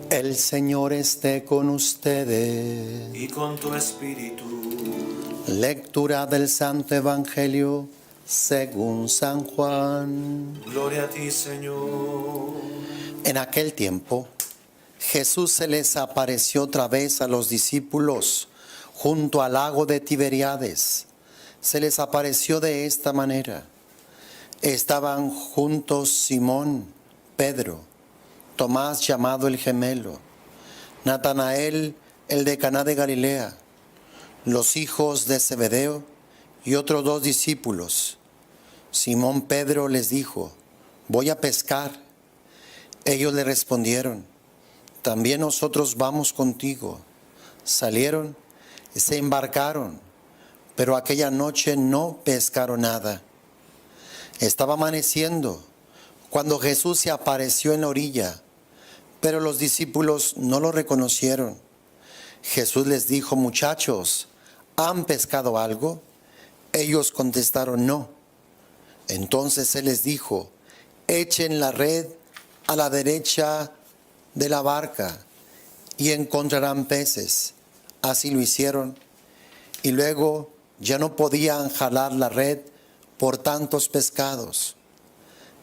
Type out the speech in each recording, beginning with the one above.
El Señor esté con ustedes. Y con tu espíritu. Lectura del Santo Evangelio según San Juan. Gloria a ti, Señor. En aquel tiempo, Jesús se les apareció otra vez a los discípulos junto al lago de Tiberíades. Se les apareció de esta manera. Estaban juntos Simón, Pedro, Tomás llamado el gemelo, Natanael el de Caná de Galilea, los hijos de Zebedeo y otros 2 discípulos. Simón Pedro les dijo: voy a pescar. Ellos le respondieron: también nosotros vamos contigo. Salieron y se embarcaron, pero aquella noche no pescaron nada. Estaba amaneciendo cuando Jesús se apareció en la orilla, pero los discípulos no lo reconocieron. Jesús les dijo: muchachos, ¿han pescado algo? Ellos contestaron: no. Entonces Él les dijo: echen la red a la derecha de la barca y encontrarán peces. Así lo hicieron, y luego ya no podían jalar la red por tantos pescados.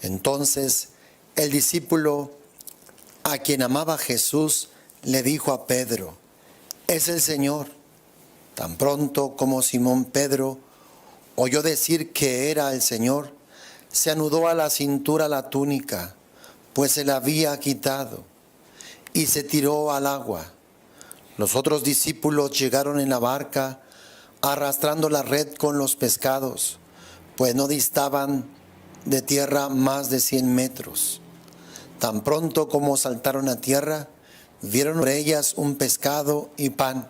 Entonces el discípulo a quien amaba Jesús le dijo a Pedro: es el Señor. Tan pronto como Simón Pedro oyó decir que era el Señor, se anudó a la cintura la túnica, pues se la había quitado, y se tiró al agua. Los otros discípulos llegaron en la barca arrastrando la red con los pescados, pues no distaban de tierra más de 100 metros. Tan pronto como saltaron a tierra, vieron sobre ellas un pescado y pan.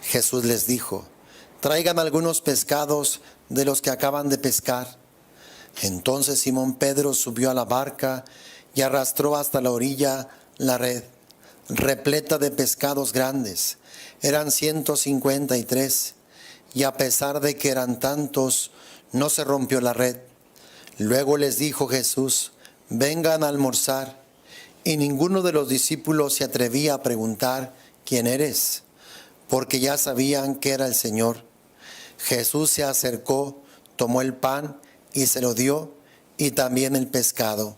Jesús les dijo: traigan algunos pescados de los que acaban de pescar. Entonces Simón Pedro subió a la barca y arrastró hasta la orilla la red, repleta de pescados grandes. Eran 153, y a pesar de que eran tantos, no se rompió la red. Luego les dijo Jesús: vengan a almorzar. Y ninguno de los discípulos se atrevía a preguntar: ¿quién eres?, porque ya sabían que era el Señor. Jesús se acercó, tomó el pan y se lo dio, y también el pescado.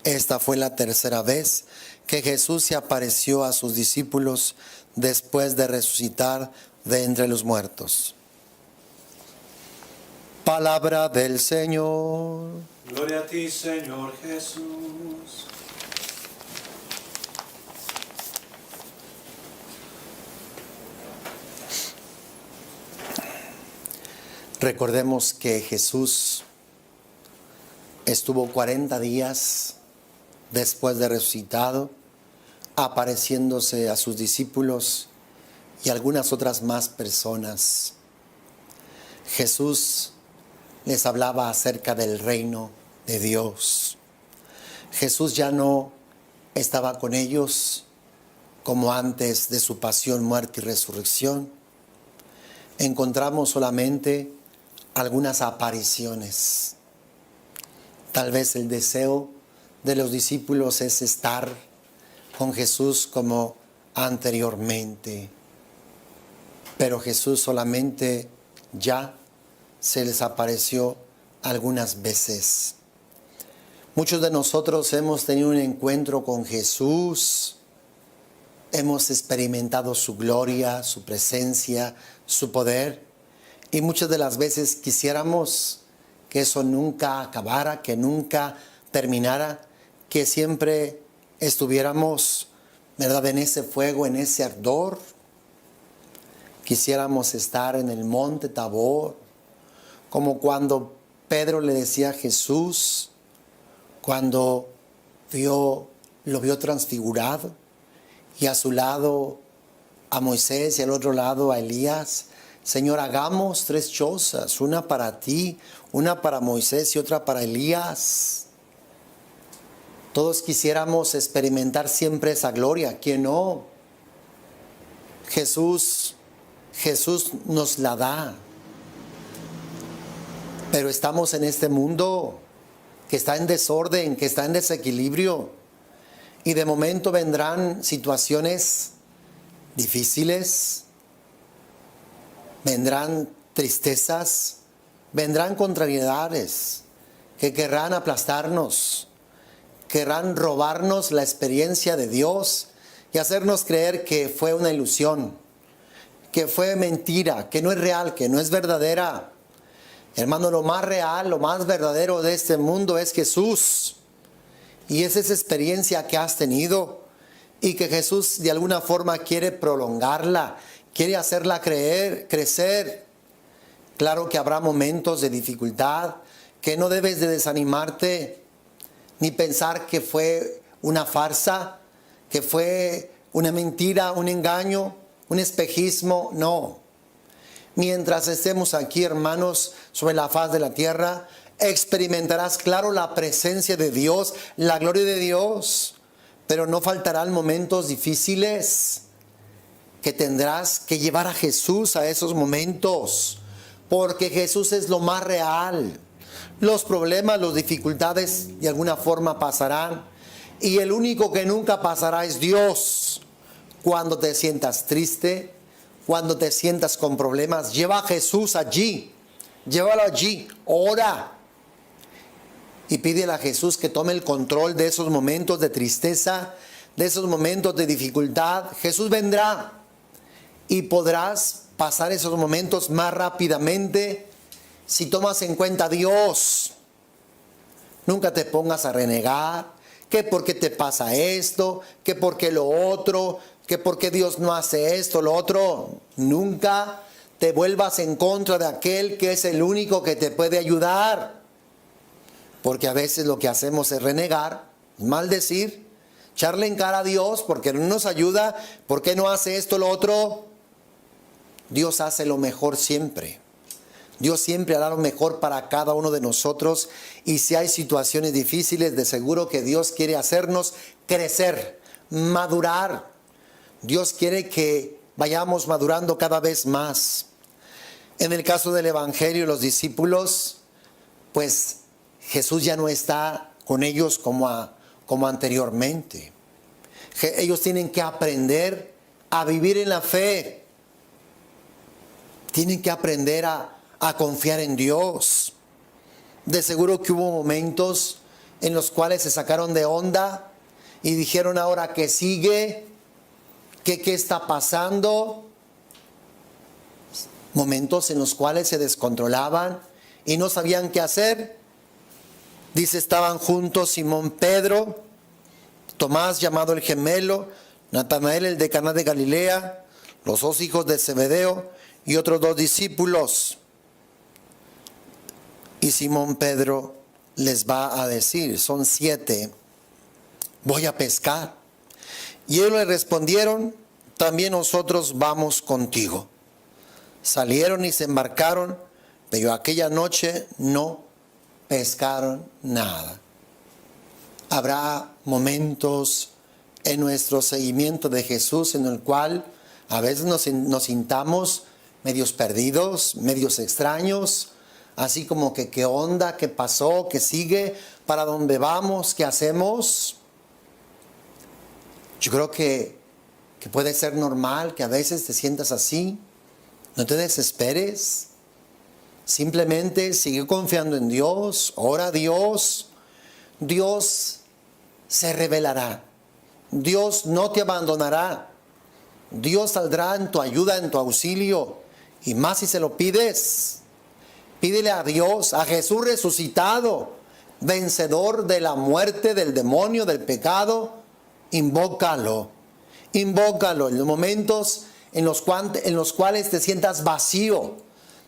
Esta fue la tercera vez que Jesús se apareció a sus discípulos después de resucitar de entre los muertos. Palabra del Señor. Gloria a ti, Señor Jesús. Recordemos que Jesús estuvo 40 días después de resucitado, apareciéndose a sus discípulos y algunas otras más personas. Jesús les hablaba acerca del reino de Dios. Jesús ya no estaba con ellos como antes de su pasión, muerte y resurrección. Encontramos solamente algunas apariciones. Tal vez el deseo de los discípulos es estar con Jesús como anteriormente, pero Jesús solamente ya se les apareció algunas veces. Muchos de nosotros hemos tenido un encuentro con Jesús, hemos experimentado su gloria, su presencia, su poder, y muchas de las veces quisiéramos que eso nunca acabara, que nunca terminara, que siempre estuviéramos, ¿verdad?, en ese fuego, en ese ardor. Quisiéramos estar en el monte Tabor, como cuando Pedro le decía a Jesús, cuando lo vio transfigurado, y a su lado a Moisés y al otro lado a Elías: Señor, hagamos 3 chozas, una para ti, una para Moisés y otra para Elías. Todos quisiéramos experimentar siempre esa gloria. ¿Quién no? Jesús nos la da. Pero estamos en este mundo que está en desorden, que está en desequilibrio. Y de momento vendrán situaciones difíciles, vendrán tristezas, vendrán contrariedades que querrán aplastarnos, querrán robarnos la experiencia de Dios y hacernos creer que fue una ilusión, que fue mentira, que no es real, que no es verdadera. Hermano, lo más real, lo más verdadero de este mundo es Jesús. Y es esa experiencia que has tenido y que Jesús de alguna forma quiere prolongarla, quiere hacerla crecer. Claro que habrá momentos de dificultad, que no debes de desanimarte, ni pensar que fue una farsa, que fue una mentira, un engaño, un espejismo. No. Mientras estemos aquí, hermanos, sobre la faz de la tierra, experimentarás, claro, la presencia de Dios, la gloria de Dios, pero no faltarán momentos difíciles que tendrás que llevar a Jesús a esos momentos, porque Jesús es lo más real. Los problemas, las dificultades de alguna forma pasarán, y el único que nunca pasará es Dios. Cuando te sientas triste, cuando te sientas con problemas, lleva a Jesús allí, llévalo allí, ora y pídele a Jesús que tome el control de esos momentos de tristeza, de esos momentos de dificultad. Jesús vendrá y podrás pasar esos momentos más rápidamente si tomas en cuenta a Dios. Nunca te pongas a renegar, que por qué te pasa esto, que por qué lo otro, que por qué Dios no hace esto, lo otro. Nunca te vuelvas en contra de aquel que es el único que te puede ayudar. Porque a veces lo que hacemos es renegar, maldecir, echarle en cara a Dios porque no nos ayuda, por qué no hace esto, lo otro. Dios hace lo mejor siempre. Dios siempre hará lo mejor para cada uno de nosotros, y si hay situaciones difíciles, de seguro que Dios quiere hacernos crecer, madurar. Dios quiere que vayamos madurando cada vez más. En el caso del Evangelio, los discípulos, pues Jesús ya no está con ellos como anteriormente. Ellos tienen que aprender a vivir en la fe. Tienen que aprender a confiar en Dios. De seguro que hubo momentos en los cuales se sacaron de onda y dijeron: ahora qué sigue, qué está pasando. Momentos en los cuales se descontrolaban y no sabían qué hacer. Dice, estaban juntos Simón Pedro, Tomás llamado el gemelo, Natanael el de Caná de Galilea, los dos hijos de Zebedeo y otros dos discípulos. Y Simón Pedro les va a decir, son 7, voy a pescar. Y ellos le respondieron, también nosotros vamos contigo. Salieron y se embarcaron, pero aquella noche no pescaron nada. Habrá momentos en nuestro seguimiento de Jesús en el cual a veces nos sintamos medios perdidos, medios extraños, así como que qué onda, qué pasó, qué sigue, para dónde vamos, qué hacemos. Yo creo que puede ser normal que a veces te sientas así. No te desesperes. Simplemente sigue confiando en Dios, ora a Dios. Dios se revelará. Dios no te abandonará. Dios saldrá en tu ayuda, en tu auxilio. Y más si se lo pides. Pídele a Dios, a Jesús resucitado, vencedor de la muerte, del demonio, del pecado. Invócalo. Invócalo en los momentos en los cuales te sientas vacío,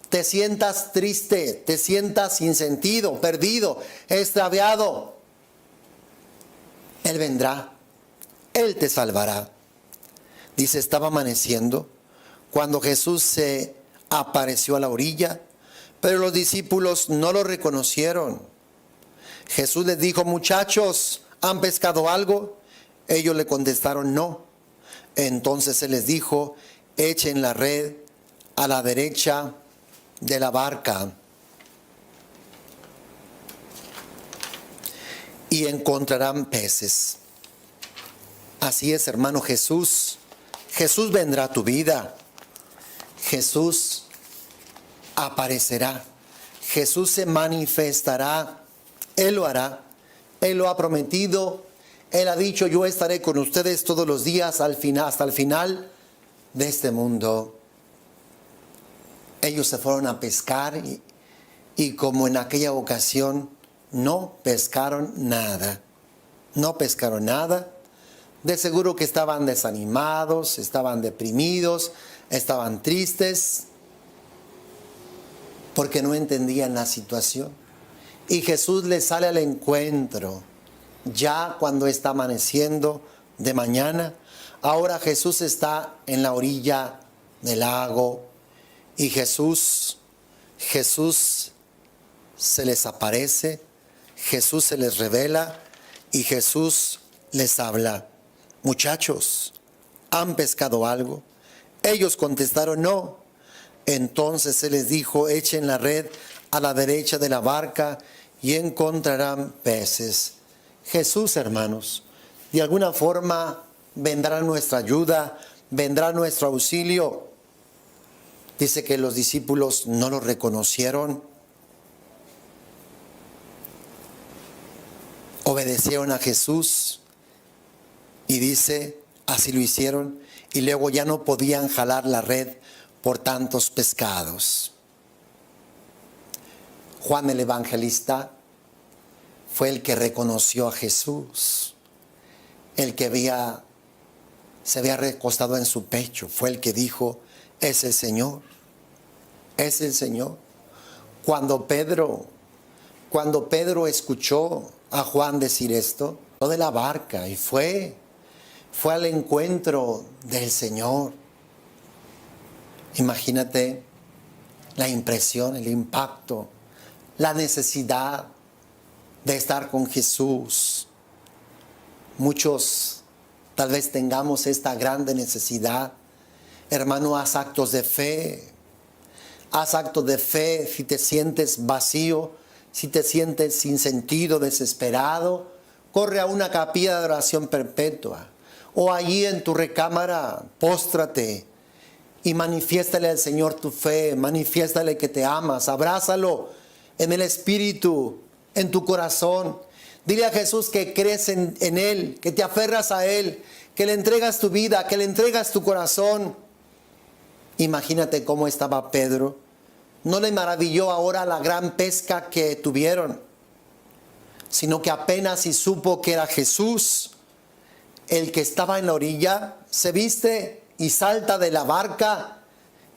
te sientas triste, te sientas sin sentido, perdido, extraviado. Él vendrá, Él te salvará. Dice, estaba amaneciendo cuando Jesús se apareció a la orilla, pero los discípulos no lo reconocieron. Jesús les dijo, muchachos, ¿han pescado algo? Ellos le contestaron, no. Entonces Él les dijo, echen la red a la derecha de la barca y encontrarán peces. Así es, hermano, Jesús vendrá a tu vida. Jesús aparecerá. Jesús se manifestará. Él lo hará. Él lo ha prometido. Él ha dicho, yo estaré con ustedes todos los días hasta el final de este mundo. Ellos se fueron a pescar y como en aquella ocasión no pescaron nada. No pescaron nada. De seguro que estaban desanimados, estaban deprimidos, estaban tristes, porque no entendían la situación. Y Jesús les sale al encuentro, ya cuando está amaneciendo de mañana. Ahora Jesús está en la orilla del lago y Jesús se les aparece, Jesús se les revela y Jesús les habla. Muchachos, ¿han pescado algo? Ellos contestaron, no. Entonces Él les dijo, echen la red a la derecha de la barca y encontrarán peces. Jesús, hermanos, de alguna forma vendrá nuestra ayuda, vendrá nuestro auxilio. Dice que los discípulos no lo reconocieron. Obedecieron a Jesús. Y dice, así lo hicieron, y luego ya no podían jalar la red por tantos pescados. Juan el Evangelista fue el que reconoció a Jesús, el que se había recostado en su pecho, fue el que dijo, es el Señor, es el Señor. Cuando Pedro escuchó a Juan decir esto, salió de la barca y fue al encuentro del Señor. Imagínate la impresión, el impacto, la necesidad de estar con Jesús. Muchos tal vez tengamos esta grande necesidad. Hermano, haz actos de fe. Haz actos de fe si te sientes vacío, si te sientes sin sentido, desesperado. Corre a una capilla de oración perpetua. O allí en tu recámara, póstrate y manifiéstale al Señor tu fe, manifiéstale que te amas, abrázalo en el Espíritu, en tu corazón. Dile a Jesús que crees en Él, que te aferras a Él, que le entregas tu vida, que le entregas tu corazón. Imagínate cómo estaba Pedro. No le maravilló ahora la gran pesca que tuvieron, sino que apenas si supo que era Jesús el que estaba en la orilla, se viste y salta de la barca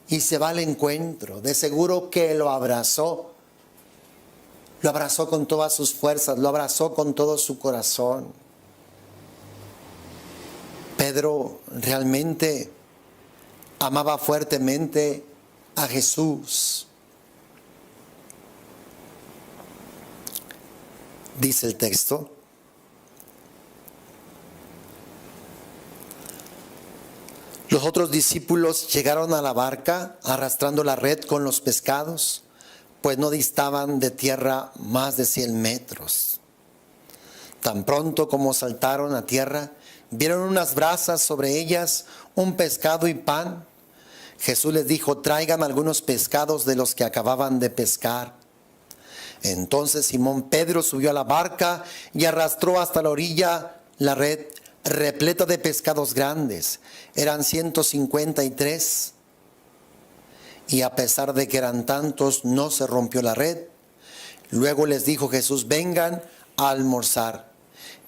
y se va al encuentro. De seguro que lo abrazó con todas sus fuerzas, lo abrazó con todo su corazón. Pedro realmente amaba fuertemente a Jesús. Dice el texto, los otros discípulos llegaron a la barca arrastrando la red con los pescados, pues no distaban de tierra más de 100 metros. Tan pronto como saltaron a tierra, vieron unas brasas, sobre ellas un pescado y pan. Jesús les dijo, traigan algunos pescados de los que acababan de pescar. Entonces Simón Pedro subió a la barca y arrastró hasta la orilla la red repleta de pescados grandes. Eran 153. Y a pesar de que eran tantos, no se rompió la red. Luego les dijo Jesús, vengan a almorzar.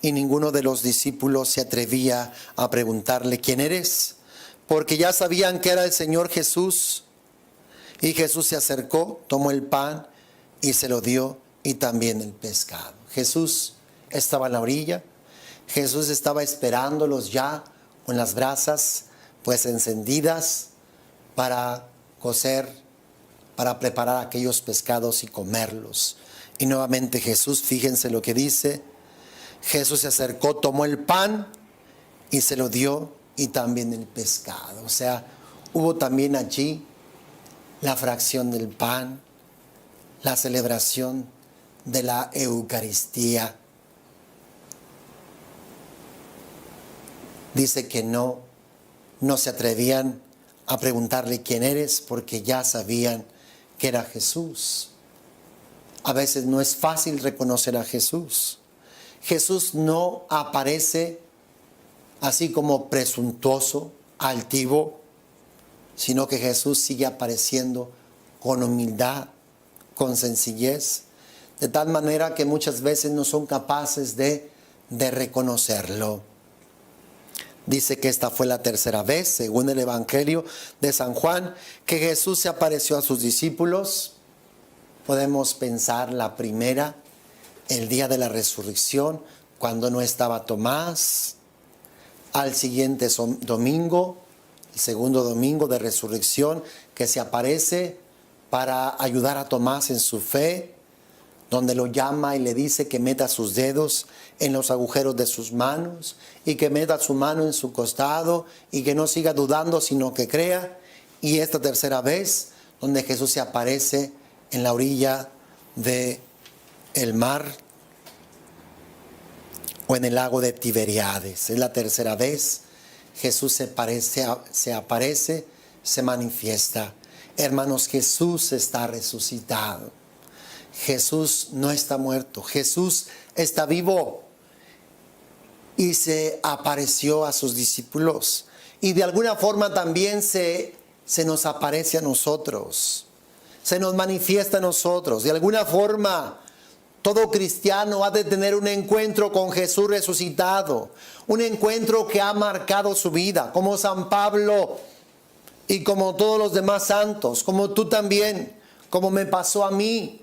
Y ninguno de los discípulos se atrevía a preguntarle, ¿quién eres? Porque ya sabían que era el Señor Jesús. Y Jesús se acercó, tomó el pan y se lo dio, y también el pescado. Jesús estaba en la orilla. Jesús estaba esperándolos ya con las brasas pues encendidas para cocer, para preparar aquellos pescados y comerlos. Y nuevamente Jesús, fíjense lo que dice, Jesús se acercó, tomó el pan y se lo dio, y también el pescado. O sea, hubo también allí la fracción del pan, la celebración de la Eucaristía. Dice que no se atrevían a preguntarle quién eres porque ya sabían que era Jesús. A veces no es fácil reconocer a Jesús. Jesús no aparece así como presuntuoso, altivo, sino que Jesús sigue apareciendo con humildad, con sencillez, de tal manera que muchas veces no son capaces de reconocerlo. Dice que esta fue la tercera vez, según el Evangelio de San Juan, que Jesús se apareció a sus discípulos. Podemos pensar la primera, el día de la resurrección, cuando no estaba Tomás. Al siguiente domingo, el segundo domingo de resurrección, que se aparece para ayudar a Tomás en su fe, donde lo llama y le dice que meta sus dedos en los agujeros de sus manos y que meta su mano en su costado y que no siga dudando, sino que crea. Y esta tercera vez, donde Jesús se aparece en la orilla del mar o en el lago de Tiberiades. Es la tercera vez. Jesús se aparece, se manifiesta. Hermanos, Jesús está resucitado. Jesús no está muerto, Jesús está vivo y se apareció a sus discípulos y de alguna forma también se nos aparece a nosotros, se nos manifiesta a nosotros. De alguna forma todo cristiano ha de tener un encuentro con Jesús resucitado, un encuentro que ha marcado su vida, como San Pablo y como todos los demás santos, como tú también, como me pasó a mí.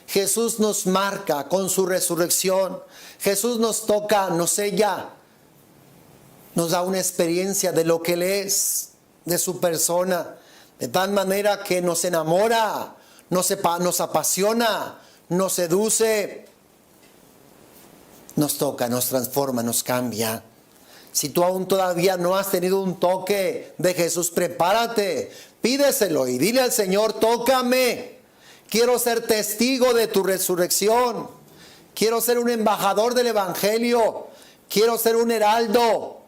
Jesús nos marca con su resurrección. Jesús nos toca, nos sella, nos da una experiencia de lo que Él es, de su persona, de tal manera que nos enamora, nos apasiona, nos seduce, nos toca, nos transforma, nos cambia. Si tú aún todavía no has tenido un toque de Jesús, prepárate, pídeselo y dile al Señor: tócame. Quiero ser testigo de tu resurrección. Quiero ser un embajador del Evangelio. Quiero ser un heraldo.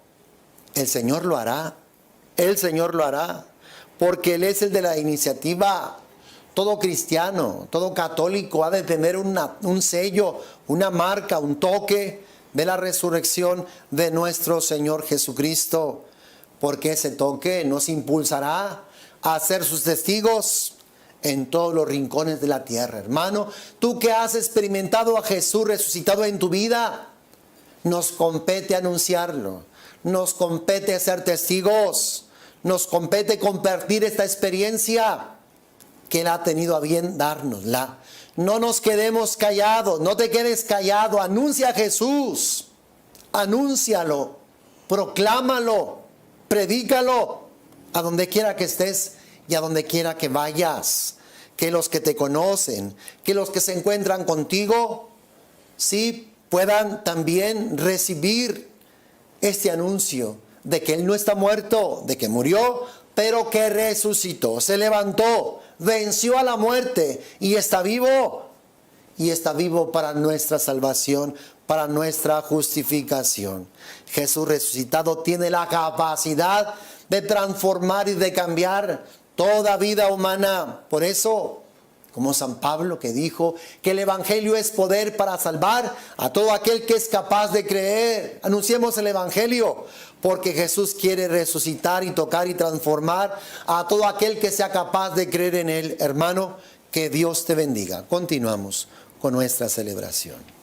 El Señor lo hará. El Señor lo hará. Porque Él es el de la iniciativa. Todo cristiano, todo católico ha de tener un sello, una marca, un toque de la resurrección de nuestro Señor Jesucristo. Porque ese toque nos impulsará a ser sus testigos en todos los rincones de la tierra. Hermano, tú que has experimentado a Jesús resucitado en tu vida, nos compete anunciarlo, nos compete ser testigos, nos compete compartir esta experiencia que Él ha tenido a bien dárnosla. No nos quedemos callados, no te quedes callado, anuncia a Jesús, anúncialo, proclámalo, predícalo a donde quiera que estés y a donde quiera que vayas. Que los que te conocen, que los que se encuentran contigo, sí puedan también recibir este anuncio de que Él no está muerto, de que murió, pero que resucitó, se levantó, venció a la muerte y está vivo. Y está vivo para nuestra salvación, para nuestra justificación. Jesús resucitado tiene la capacidad de transformar y de cambiar toda vida humana. Por eso, como San Pablo, que dijo que el Evangelio es poder para salvar a todo aquel que es capaz de creer. Anunciemos el Evangelio, porque Jesús quiere resucitar y tocar y transformar a todo aquel que sea capaz de creer en Él. Hermano, que Dios te bendiga. Continuamos con nuestra celebración.